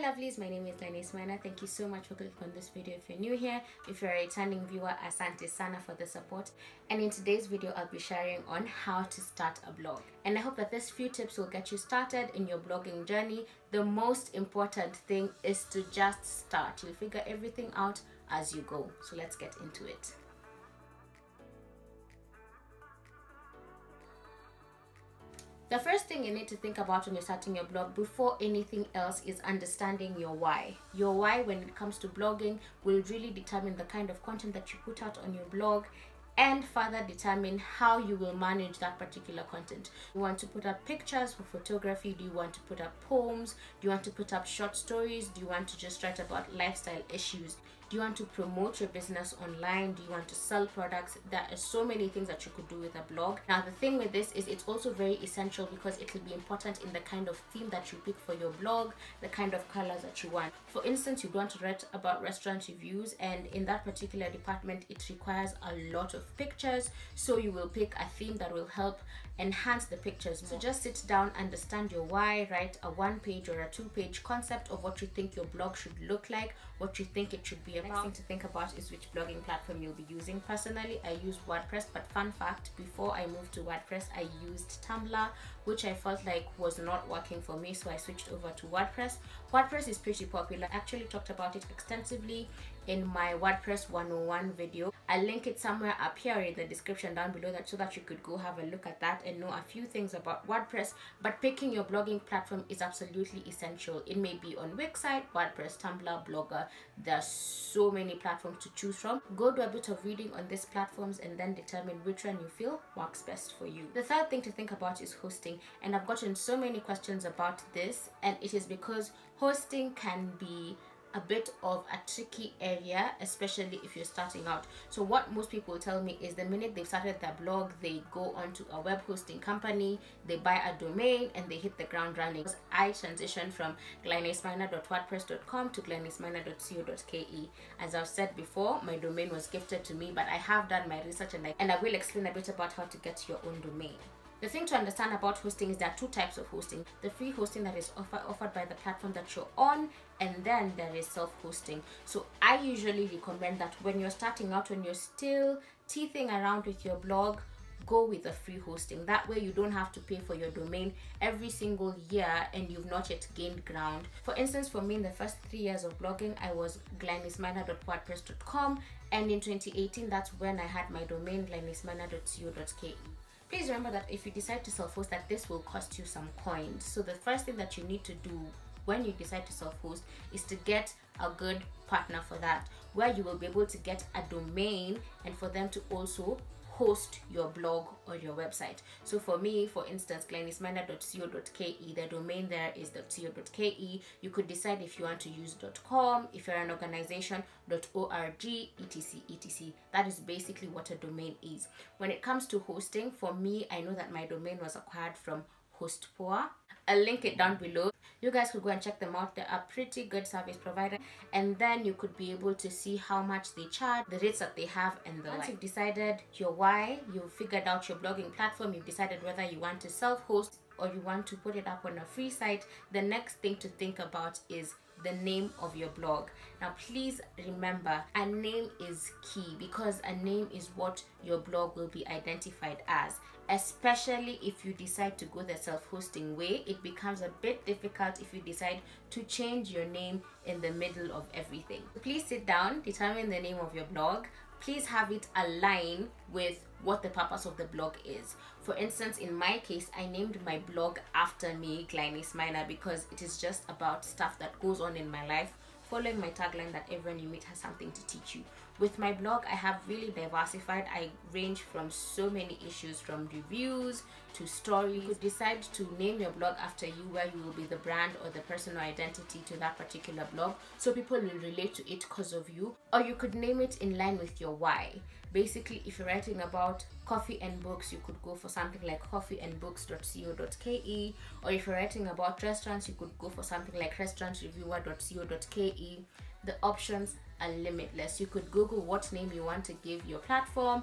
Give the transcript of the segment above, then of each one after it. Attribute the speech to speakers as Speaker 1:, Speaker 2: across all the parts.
Speaker 1: Hi lovelies, my name is Glynis. Thank you so much for clicking on this video. If you're new here, if you're a returning viewer, asante sana for the support. And in today's video, I'll be sharing on how to start a blog. And I hope that this few tips will get you started in your blogging journey. The most important thing is to just start. You'll figure everything out as you go. So let's get into it. The first thing you need to think about when you're starting your blog before anything else is understanding your why. Your why when it comes to blogging will really determine the kind of content that you put out on your blog and further determine how you will manage that particular content. You want to put up pictures for photography? Do you want to put up poems? Do you want to put up short stories? Do you want to just write about lifestyle issues? Do you want to promote your business online? Do you want to sell products? There are so many things that you could do with a blog. Now the thing with this is it's also very essential because it will be important in the kind of theme that you pick for your blog, the kind of colors that you want. For instance, you want to write about restaurant reviews, and in that particular department it requires a lot of pictures, so you will pick a theme that will help enhance the pictures more. So just sit down, understand your why, write a 1-page or a 2-page concept of what you think your blog should look like, what you think it should be about. Next thing to think about is which blogging platform you'll be using. Personally, I use WordPress, but fun fact, before I moved to WordPress, I used Tumblr, which I felt like was not working for me, so I switched over to WordPress. WordPress is pretty popular. I actually talked about it extensively in my WordPress 101 video. I'll link it somewhere up here in the description down below so that you could go have a look at that and know a few things about WordPress. But picking your blogging platform is absolutely essential. It may be on Wixsite, WordPress, Tumblr, Blogger. There are so many platforms to choose from. Go do a bit of reading on these platforms and then determine which one you feel works best for you. The third thing to think about is hosting, and I've gotten so many questions about this, and it is because hosting can be a bit of a tricky area, especially if you're starting out. So what most people tell me is the minute they've started their blog, they go onto a web hosting company, they buy a domain, and they hit the ground running. I transitioned from glynisminer.wordpress.com to glynisminer.co.ke. As I've said before, my domain was gifted to me, but I have done my research and I will explain a bit about how to get your own domain. The thing to understand about hosting is there are two types of hosting. The free hosting that is offered by the platform that you're on, and then there is self-hosting. So I usually recommend that when you're starting out, when you're still teething around with your blog, go with a free hosting. That way you don't have to pay for your domain every single year and you've not yet gained ground. For instance, for me, in the first 3 years of blogging, I was glynisminer.wordpress.com, and in 2018 that's when I had my domain glynisminer.co.ke. Please remember that if you decide to self-host, that this will cost you some coins. So the first thing that you need to do when you decide to self-host is to get a good partner for that, where you will be able to get a domain and for them to also host your blog or your website. So for me, for instance, glynisminer.co.ke, the domain there is .co.ke. You could decide if you want to use .com, if you're an organization, .org, etc, etc. That is basically what a domain is. When it comes to hosting, for me, I know that my domain was acquired from HostPoa. I'll link it down below. You guys could go and check them out. They're a pretty good service provider, and then you could be able to see how much they charge, the rates that they have, and the like. Once you've decided your why, you've figured out your blogging platform, you've decided whether you want to self-host or you want to put it up on a free site, the next thing to think about is the name of your blog. Now please remember, a name is key because a name is what your blog will be identified as. Especially if you decide to go the self-hosting way, it becomes a bit difficult if you decide to change your name in the middle of everything. Please sit down, determine the name of your blog. Please have it align with what the purpose of the blog is. For instance, in my case, I named my blog after me, Glynis Miner, because it is just about stuff that goes on in my life, following my tagline that everyone you meet has something to teach you. With my blog, I have really diversified. I range from so many issues, from reviews to stories. You could decide to name your blog after you, where you will be the brand or the personal identity to that particular blog, so people will relate to it because of you. Or you could name it in line with your why. Basically, if you're writing about coffee and books, you could go for something like coffeeandbooks.co.ke, or if you're writing about restaurants, you could go for something like restaurantreviewer.co.ke. The options are limitless. You could Google what name you want to give your platform.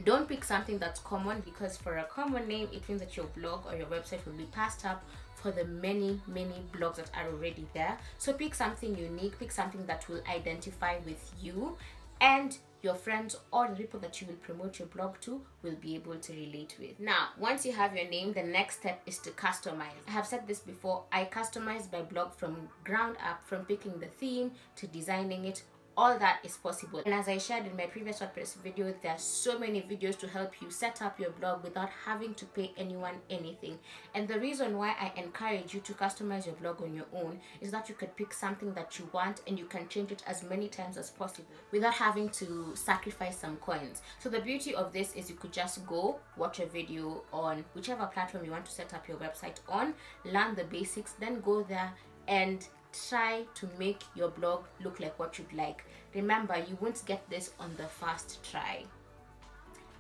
Speaker 1: Don't pick something that's common, because for a common name, it means that your blog or your website will be passed up for the many blogs that are already there. So pick something unique, pick something that will identify with you, and your friends or the people that you will promote your blog to will be able to relate with. Now, once you have your name, the next step is to customize. I have said this before, I customize my blog from ground up, from picking the theme to designing it. All that is possible. And as I shared in my previous WordPress video, there are so many videos to help you set up your blog without having to pay anyone anything. And the reason why I encourage you to customize your blog on your own is that you could pick something that you want and you can change it as many times as possible without having to sacrifice some coins. So the beauty of this is you could just go watch a video on whichever platform you want to set up your website on, learn the basics, then go there and try to make your blog look like what you'd like. Remember, you won't get this on the first try.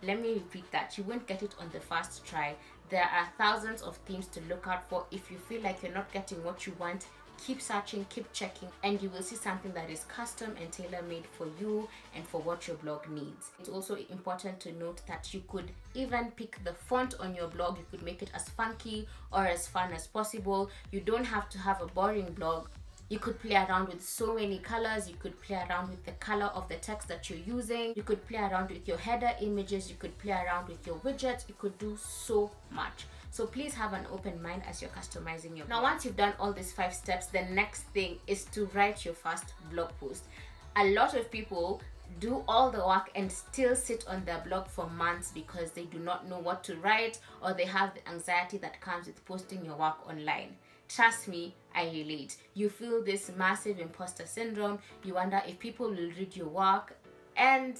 Speaker 1: Let me repeat that. You won't get it on the first try. There are thousands of themes to look out for. If you feel like you're not getting what you want, keep searching, keep checking, and you will see something that is custom and tailor-made for you and for what your blog needs. It's also important to note that you could even pick the font on your blog. You could make it as funky or as fun as possible. You don't have to have a boring blog. You could play around with so many colors. You could play around with the color of the text that you're using. You could play around with your header images. You could play around with your widgets. You could do so much. So please have an open mind as you're customizing your blog. Now, once you've done all these 5 steps, the next thing is to write your first blog post. A lot of people do all the work and still sit on their blog for months because they do not know what to write, or they have the anxiety that comes with posting your work online. Trust me, I relate. You feel this massive imposter syndrome. You wonder if people will read your work, and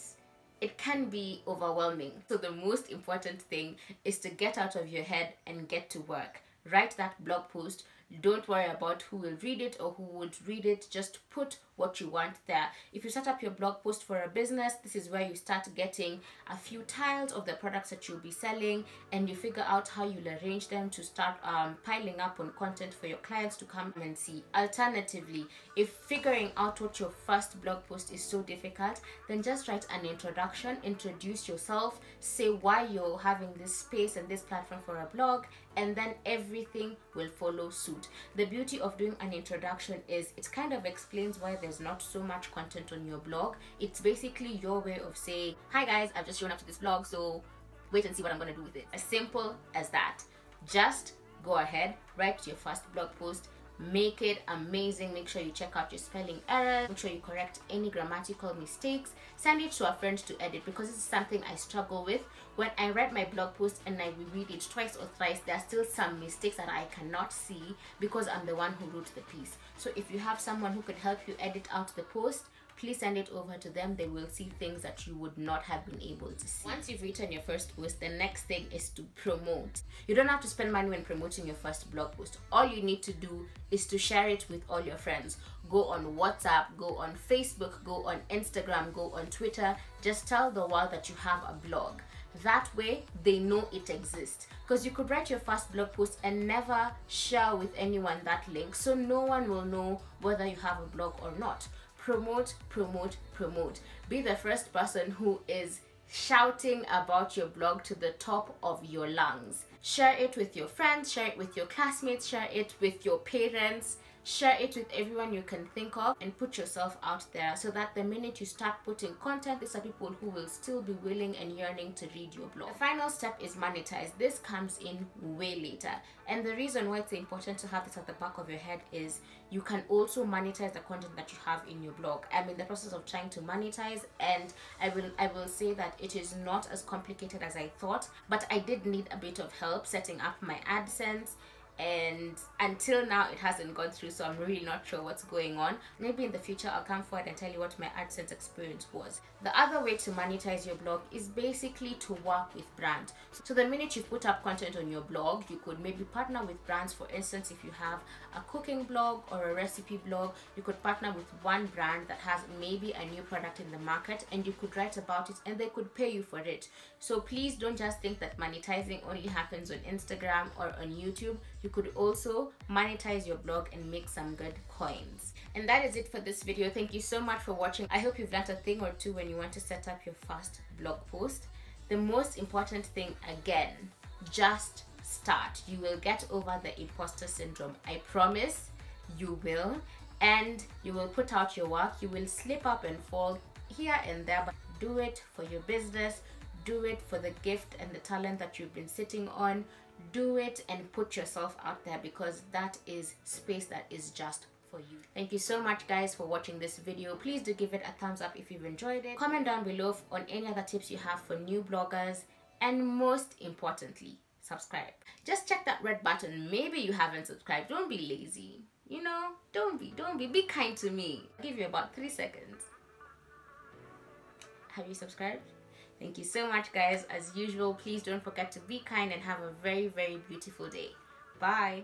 Speaker 1: it can be overwhelming. So the most important thing is to get out of your head and get to work. Write that blog post. Don't worry about who will read it or who would read it. Just put what you want there. If you set up your blog post for a business, this is where you start getting a few tiles of the products that you'll be selling, and you figure out how you'll arrange them to start piling up on content for your clients to come and see. Alternatively, if figuring out what your first blog post is so difficult, then just write an introduction, introduce yourself, say why you're having this space and this platform for a blog, and then everything will follow suit. The beauty of doing an introduction is it kind of explains why there's not so much content on your blog. It's basically your way of saying, hi guys, I've just shown up to this blog, so wait and see what I'm gonna do with it. As simple as that. Just go ahead, write your first blog post, make it amazing. Make sure you check out your spelling errors, make sure you correct any grammatical mistakes, send it to a friend to edit, because this is something I struggle with. When I write my blog post and I reread it twice or thrice, there are still some mistakes that I cannot see because I'm the one who wrote the piece. So if you have someone who could help you edit out the post, please send it over to them. They will see things that you would not have been able to see. Once you've written your first post, the next thing is to promote. You don't have to spend money when promoting your first blog post. All you need to do is to share it with all your friends. Go on WhatsApp, go on Facebook, go on Instagram, go on Twitter. Just tell the world that you have a blog. That way they know it exists, because you could write your first blog post and never share with anyone that link, so no one will know whether you have a blog or not. Promote, promote, promote. Be the first person who is shouting about your blog to the top of your lungs. Share it with your friends, share it with your classmates, share it with your parents, share it with everyone you can think of, and put yourself out there so that the minute you start putting content, these are people who will still be willing and yearning to read your blog. The final step is monetize. This comes in way later, and the reason why it's important to have this at the back of your head is you can also monetize the content that you have in your blog. I'm in the process of trying to monetize, and I will say that it is not as complicated as I thought, but I did need a bit of help setting up my AdSense, and until now it hasn't gone through, so I'm really not sure what's going on. Maybe in the future I'll come forward and tell you what my AdSense experience was. The other way to monetize your blog is basically to work with brands. So the minute you put up content on your blog, you could maybe partner with brands. For instance, if you have a cooking blog or a recipe blog, you could partner with one brand that has maybe a new product in the market, and you could write about it and they could pay you for it. So please don't just think that monetizing only happens on Instagram or on YouTube. You could also monetize your blog and make some good coins. And that is it for this video. Thank you so much for watching. I hope you've learned a thing or two when you want to set up your first blog post. The most important thing, again, just start. You will get over the imposter syndrome. I promise you will. And you will put out your work. You will slip up and fall here and there, but do it for your business. Do it for the gift and the talent that you've been sitting on. Do it and put yourself out there, because that is space that is just for you. Thank you so much, guys, for watching this video. Please do give it a thumbs up if you've enjoyed it. Comment down below on any other tips you have for new bloggers, and most importantly, subscribe. Just check that red button. Maybe you haven't subscribed. Don't be lazy. You know, don't be kind to me. I'll give you about 3 seconds. Have you subscribed? Thank you so much, guys. As usual, please don't forget to be kind and have a very, very beautiful day. Bye.